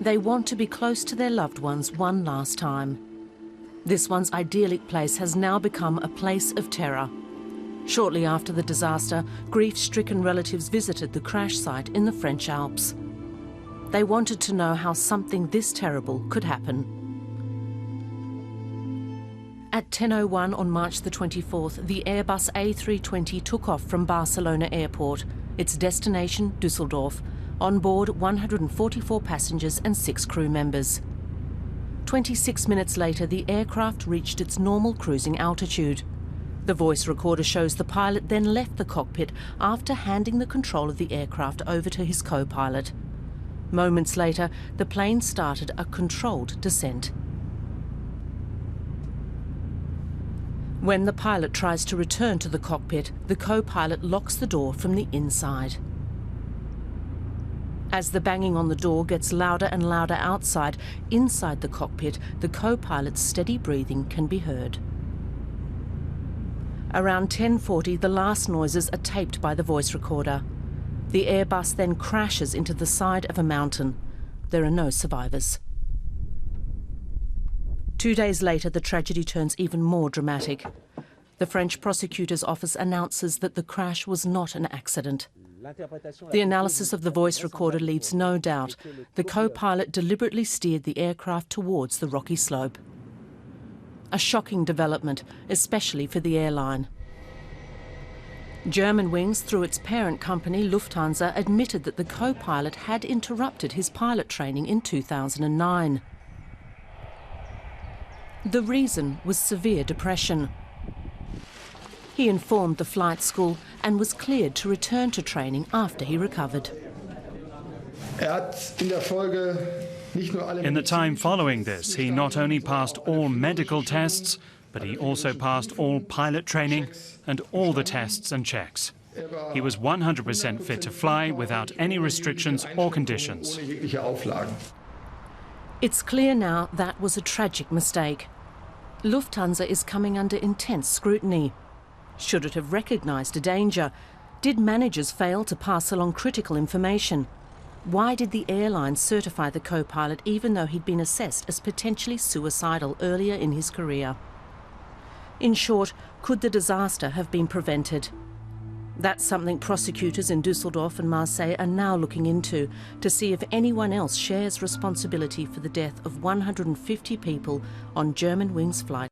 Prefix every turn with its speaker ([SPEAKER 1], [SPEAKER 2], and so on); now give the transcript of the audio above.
[SPEAKER 1] They want to be close to their loved ones one last time. This once idyllic place has now become a place of terror. Shortly after the disaster, grief-stricken relatives visited the crash site in the French Alps. They wanted to know how something this terrible could happen. At 10:01 on March the 24th, the Airbus A320 took off from Barcelona airport, its destination Düsseldorf, on board 144 passengers and 6 crew members. 26 minutes later, the aircraft reached its normal cruising altitude. The voice recorder shows the pilot then left the cockpit after handing the control of the aircraft over to his co-pilot. Moments later, the plane started a controlled descent. When the pilot tries to return to the cockpit, the co-pilot locks the door from the inside. As the banging on the door gets louder and louder outside, inside the cockpit, the co-pilot's steady breathing can be heard. Around 10:40, the last noises are taped by the voice recorder. The Airbus then crashes into the side of a mountain. There are no survivors. 2 days later, the tragedy turns even more dramatic. The French prosecutor's office announces that the crash was not an accident. The analysis of the voice recorder leaves no doubt. The co-pilot deliberately steered the aircraft towards the rocky slope. A shocking development, especially for the airline. Germanwings, through its parent company Lufthansa, admitted that the co-pilot had interrupted his pilot training in 2009. The reason was severe depression. He informed the flight school and was cleared to return to training after he recovered.
[SPEAKER 2] In the time following this, he not only passed all medical tests, but he also passed all pilot training and all the tests and checks. He was 100% fit to fly without any restrictions or conditions.
[SPEAKER 1] It's clear now that was a tragic mistake. Lufthansa is coming under intense scrutiny. Should it have recognised a danger? Did managers fail to pass along critical information? Why did the airline certify the co-pilot even though he'd been assessed as potentially suicidal earlier in his career? In short, could the disaster have been prevented? That's something prosecutors in Düsseldorf and Marseille are now looking into to see if anyone else shares responsibility for the death of 150 people on Germanwings flight.